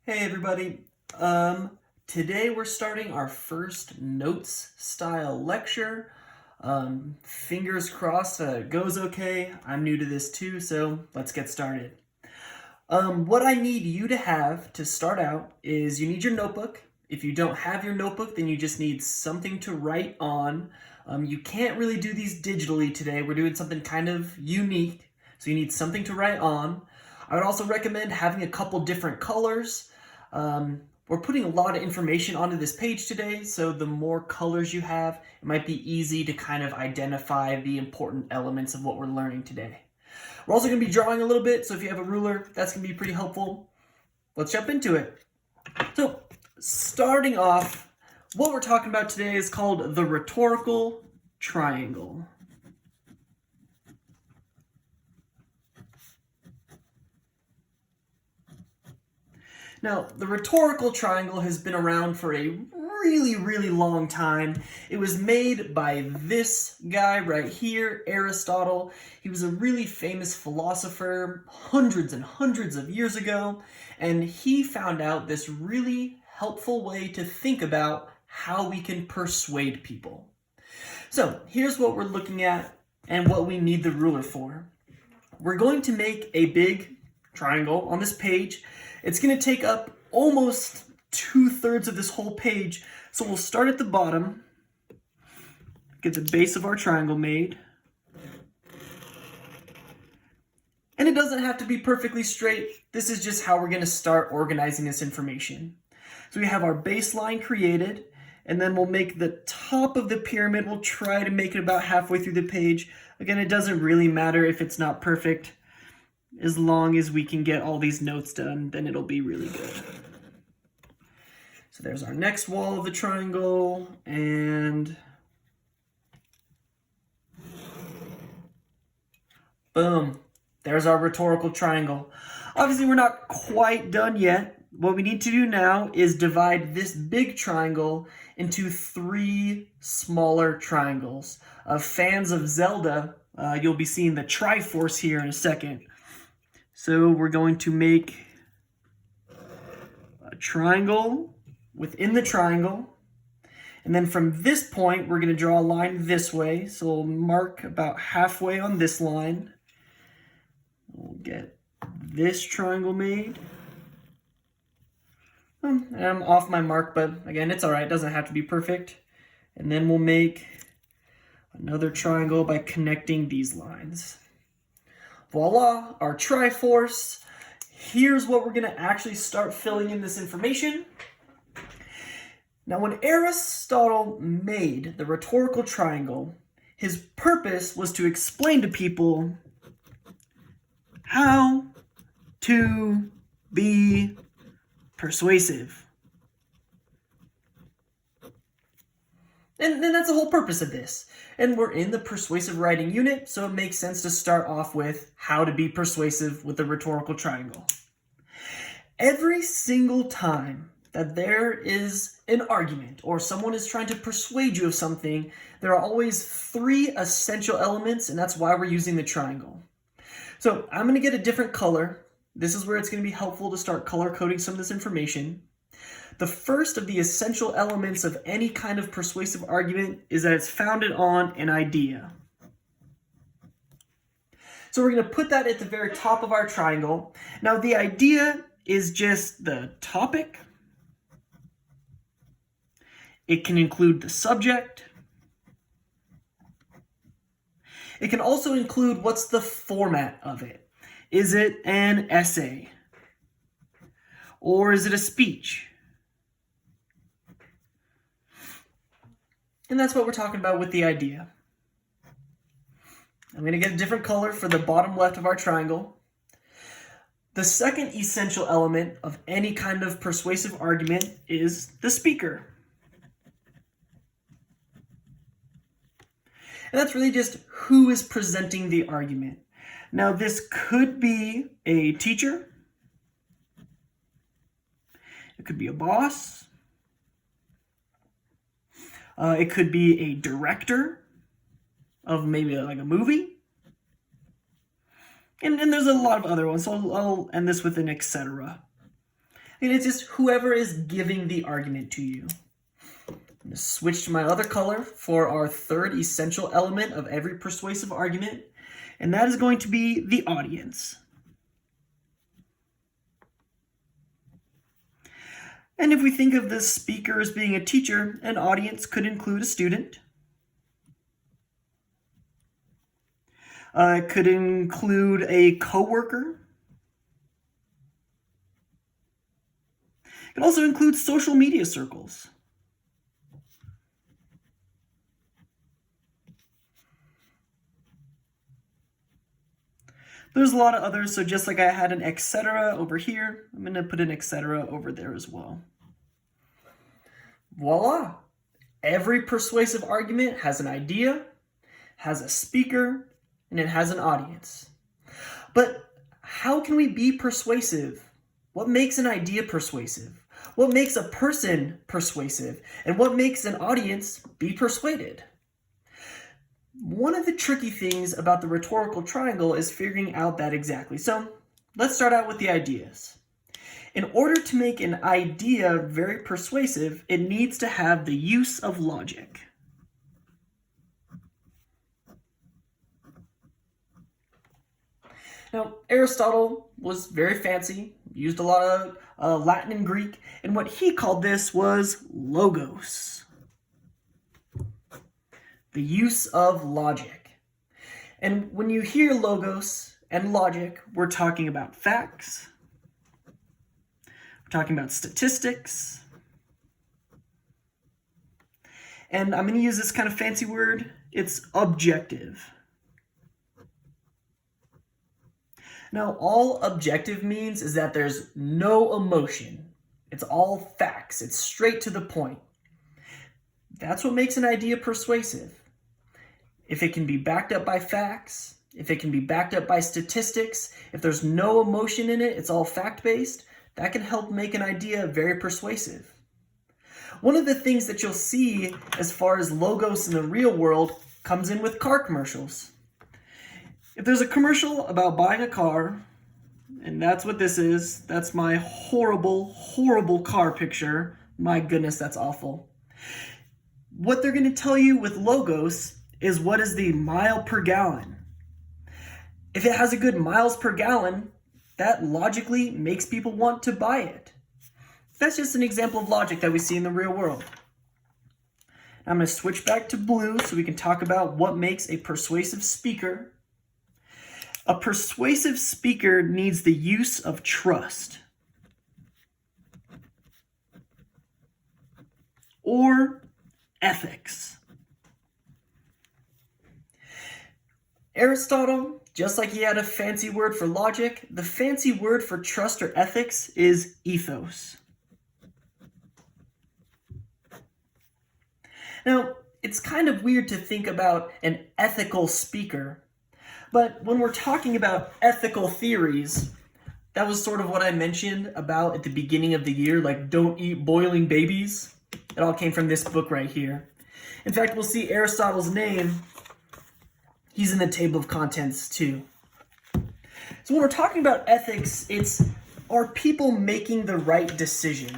Hey everybody. Today we're starting our first notes style lecture. Fingers crossed it goes okay. I'm new to this too, so let's get started. What I need you to have to start out is you need your notebook. If you don't have your notebook, then you just need something to write on. You can't really do these digitally today. We're doing something kind of unique, so you need something to write on. I would also recommend having a couple different colors. We're putting a lot of information onto this page today, so the more colors you have, it might be easy to kind of identify the important elements of what we're learning today. We're also going to be drawing a little bit, so if you have a ruler, that's going to be pretty helpful. Let's jump into it. So, starting off, what we're talking about today is called the rhetorical triangle. Now, the rhetorical triangle has been around for a really long time. It was made by this guy right here, Aristotle. He was a really famous philosopher hundreds and hundreds of years ago, and he found out this really helpful way to think about how we can persuade people. So, here's what we're looking at and what we need the ruler for. We're going to make a big triangle on this page. It's going to take up almost 2/3 of this whole page. So we'll start at the bottom, get the base of our triangle made. And it doesn't have to be perfectly straight. This is just how we're going to start organizing this information. So we have our baseline created, and then we'll make the top of the pyramid. We'll try to make it about halfway through the page. Again, it doesn't really matter if it's not perfect. As long as we can get all these notes done, then it'll be really good. So there's our next wall of the triangle, and boom, there's our rhetorical triangle. Obviously, we're not quite done yet. What we need to do now is divide this big triangle into 3 smaller triangles. Fans of Zelda, you'll be seeing the Triforce here in a second. So we're going to make a triangle within the triangle. And then from this point, we're going to draw a line this way. So we'll mark about halfway on this line. We'll get this triangle made. And I'm off my mark, but again, it's all right. It doesn't have to be perfect. And then we'll make another triangle by connecting these lines. Voila, our Triforce. Here's what we're going to actually start filling in this information. Now, when Aristotle made the rhetorical triangle, his purpose was to explain to people how to be persuasive. And that's the whole purpose of this. And we're in the persuasive writing unit, so it makes sense to start off with how to be persuasive with the rhetorical triangle. Every single time that there is an argument or someone is trying to persuade you of something, there are always 3 essential elements, and that's why we're using the triangle. So I'm going to get a different color. This is where it's going to be helpful to start color coding some of this information. The first of the essential elements of any kind of persuasive argument is that it's founded on an idea. So we're going to put that at the very top of our triangle. Now, the idea is just the topic. It can include the subject. It can also include what's the format of it. Is it an essay? Or is it a speech? And that's what we're talking about with the idea. I'm going to get a different color for the bottom left of our triangle. The second essential element of any kind of persuasive argument is the speaker. And that's really just who is presenting the argument. Now, this could be a teacher. It could be a boss. It could be a director of maybe like a movie. And there's a lot of other ones, so I'll end this with an etc. And it's just whoever is giving the argument to you. I'm going to switch to my other color for our third essential element of every persuasive argument, and that is going to be the audience. And if we think of the speaker as being a teacher, an audience could include a student. It could include a coworker. It can also include social media circles. There's a lot of others, so just like I had an etc. over here, I'm going to put an etc. over there as well. Voila! Every persuasive argument has an idea, has a speaker, and it has an audience. But how can we be persuasive? What makes an idea persuasive? What makes a person persuasive? And what makes an audience be persuaded? One of the tricky things about the rhetorical triangle is figuring out that exactly. So let's start out with the ideas. In order to make an idea very persuasive, it needs to have the use of logic. Now, Aristotle was very fancy, used a lot of Latin and Greek, and what he called this was logos. The use of logic. And when you hear logos and logic, we're talking about facts, we're talking about statistics, and I'm going to use this kind of fancy word, it's objective. Now, all objective means is that there's no emotion. It's all facts. It's straight to the point. That's what makes an idea persuasive. If it can be backed up by facts, if it can be backed up by statistics, if there's no emotion in it, it's all fact-based, that can help make an idea very persuasive. One of the things that you'll see as far as logos in the real world comes in with car commercials. If there's a commercial about buying a car, and that's what this is, that's my horrible, horrible car picture. My goodness, that's awful. What they're going to tell you with logos is what is the mile per gallon. If it has a good miles per gallon, that logically makes people want to buy it. That's just an example of logic that we see in the real world. Now I'm going to switch back to blue so we can talk about what makes a persuasive speaker. A persuasive speaker needs the use of trust or ethics. Aristotle, just like he had a fancy word for logic, the fancy word for trust or ethics is ethos. Now, it's kind of weird to think about an ethical speaker, but when we're talking about ethical theories, that was sort of what I mentioned about at the beginning of the year, like don't eat boiling babies. It all came from this book right here. In fact, we'll see Aristotle's name. He's in the table of contents too. So when we're talking about ethics, it's are people making the right decision?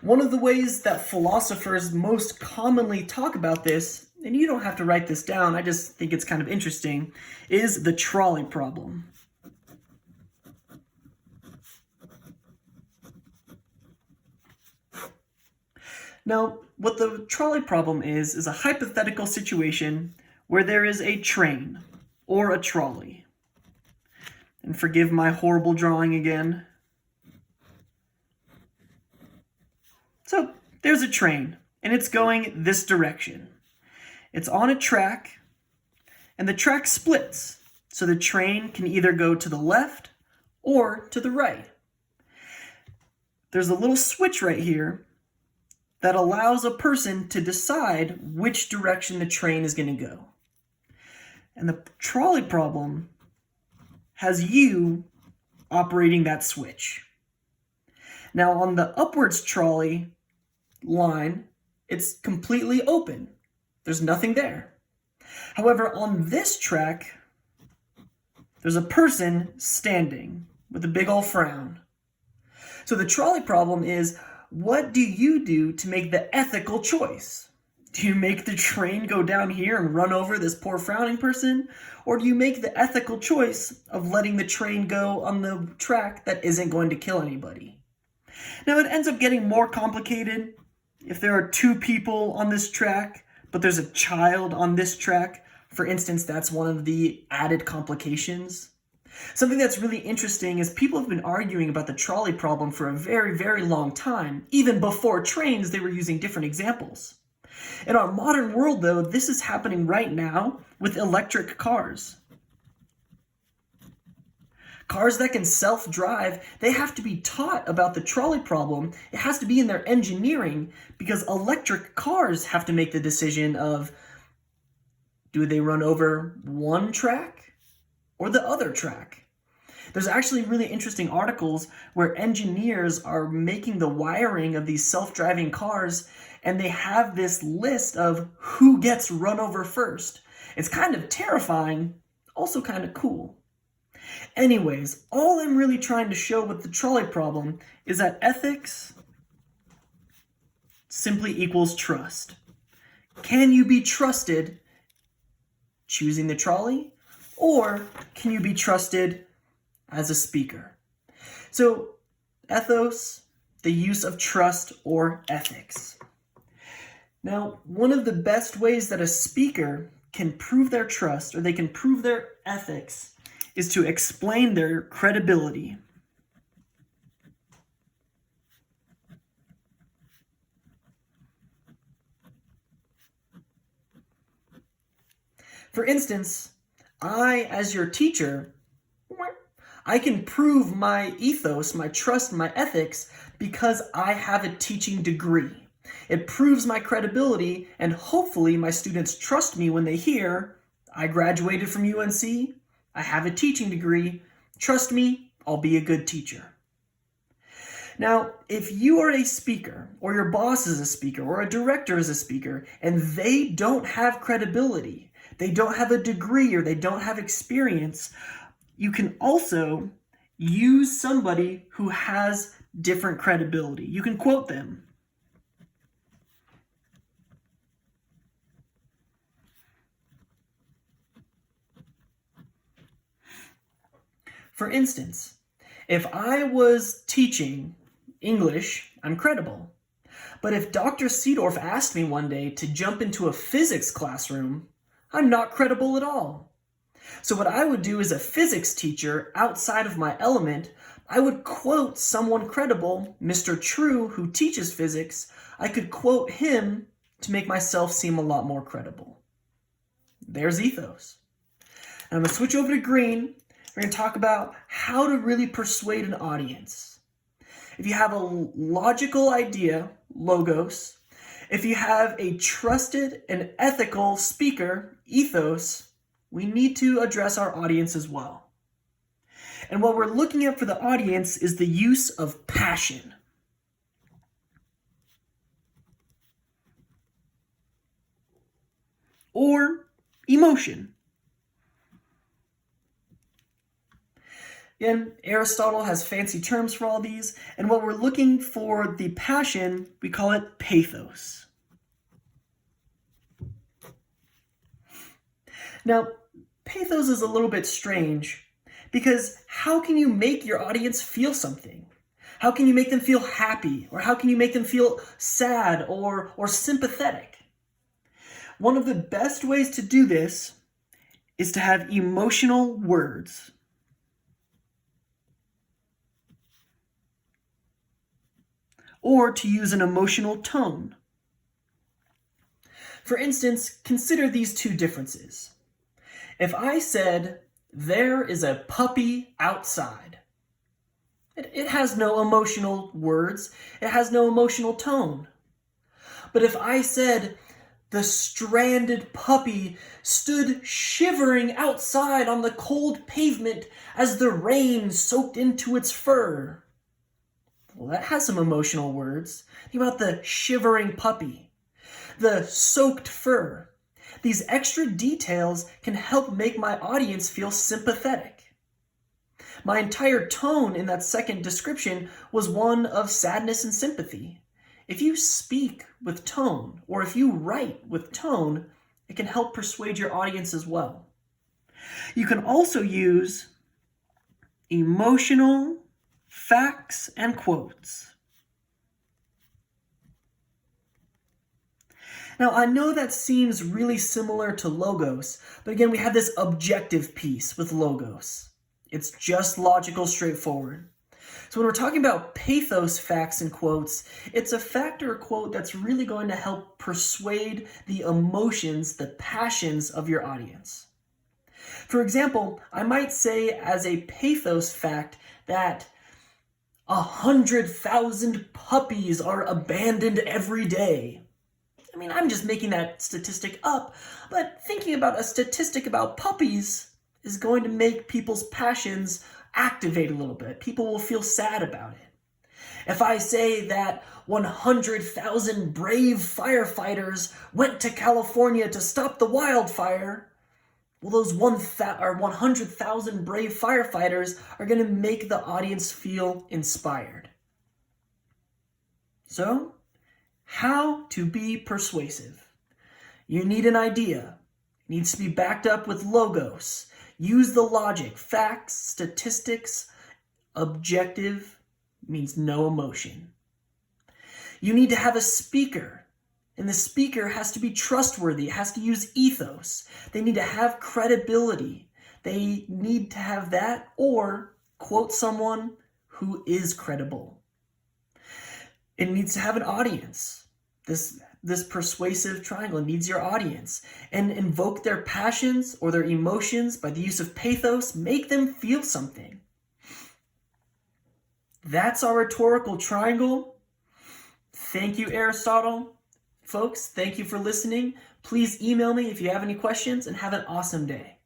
One of the ways that philosophers most commonly talk about this, and you don't have to write this down, I just think it's kind of interesting, is the trolley problem. Now, what the trolley problem is a hypothetical situation where there is a train or a trolley. And forgive my horrible drawing again. So there's a train, and it's going this direction. It's on a track, and the track splits, so the train can either go to the left or to the right. There's a little switch right here that allows a person to decide which direction the train is going to go. And the trolley problem has you operating that switch. Now on the upwards trolley line, it's completely open. There's nothing there. However, on this track, there's a person standing with a big old frown. So the trolley problem is, what do you do to make the ethical choice? Do you make the train go down here and run over this poor frowning person? Or do you make the ethical choice of letting the train go on the track that isn't going to kill anybody? Now it ends up getting more complicated. If there are two people on this track, but there's a child on this track, for instance, that's one of the added complications. Something that's really interesting is people have been arguing about the trolley problem for a very, very long time. Even before trains, they were using different examples. In our modern world, though, this is happening right now with electric cars. Cars that can self-drive, they have to be taught about the trolley problem. It has to be in their engineering because electric cars have to make the decision of, do they run over one track or the other track? There's actually really interesting articles where engineers are making the wiring of these self-driving cars, and they have this list of who gets run over first. It's kind of terrifying, also kind of cool. Anyways, all I'm really trying to show with the trolley problem is that ethics simply equals trust. Can you be trusted choosing the trolley, or can you be trusted as a speaker? So, ethos, the use of trust or ethics. Now, one of the best ways that a speaker can prove their trust or they can prove their ethics is to explain their credibility. For instance, I, as your teacher, I can prove my ethos, my trust, my ethics because I have a teaching degree. It proves my credibility, and hopefully my students trust me when they hear, I graduated from UNC, I have a teaching degree, trust me, I'll be a good teacher. Now, if you are a speaker, or your boss is a speaker, or a director is a speaker, and they don't have credibility, they don't have a degree, or they don't have experience, you can also use somebody who has different credibility. You can quote them. For instance, if I was teaching English, I'm credible. But if Dr. Seedorf asked me one day to jump into a physics classroom, I'm not credible at all. So what I would do as a physics teacher outside of my element, I would quote someone credible, Mr. True, who teaches physics. I could quote him to make myself seem a lot more credible. There's ethos. And I'm going to switch over to green. We're going to talk about how to really persuade an audience. If you have a logical idea, logos, if you have a trusted and ethical speaker, ethos, we need to address our audience as well. And what we're looking at for the audience is the use of passion. Or emotion. Again, Aristotle has fancy terms for all these, and what we're looking for the passion, we call it pathos. Now, pathos is a little bit strange, because how can you make your audience feel something? How can you make them feel happy? Or how can you make them feel sad or sympathetic? One of the best ways to do this is to have emotional words. Or to use an emotional tone. For instance, consider these two differences. If I said, there is a puppy outside, it has no emotional words, it has no emotional tone. But if I said, the stranded puppy stood shivering outside on the cold pavement as the rain soaked into its fur, well, that has some emotional words. Think about the shivering puppy, the soaked fur. These extra details can help make my audience feel sympathetic. My entire tone in that second description was one of sadness and sympathy. If you speak with tone, or if you write with tone, it can help persuade your audience as well. You can also use emotional facts and quotes. Now, I know that seems really similar to logos, but again, we have this objective piece with logos. It's just logical, straightforward. So when we're talking about pathos facts and quotes, it's a fact or a quote that's really going to help persuade the emotions, the passions of your audience. For example, I might say as a pathos fact that 100,000 puppies are abandoned every day. I mean, I'm just making that statistic up, but thinking about a statistic about puppies is going to make people's passions activate a little bit. People will feel sad about it. If I say that 100,000 brave firefighters went to California to stop the wildfire, well, those 100,000 brave firefighters are going to make the audience feel inspired. So, how to be persuasive. You need an idea. It needs to be backed up with logos. Use the logic, facts, statistics. Objective means no emotion. You need to have a speaker, and the speaker has to be trustworthy. It has to use ethos. They need to have credibility. They need to have that or quote someone who is credible. It needs to have an audience. This persuasive triangle needs your audience, and invoke their passions or their emotions by the use of pathos. Make them feel something. That's our rhetorical triangle. Thank you, Aristotle. Folks, thank you for listening. Please email me if you have any questions, and have an awesome day.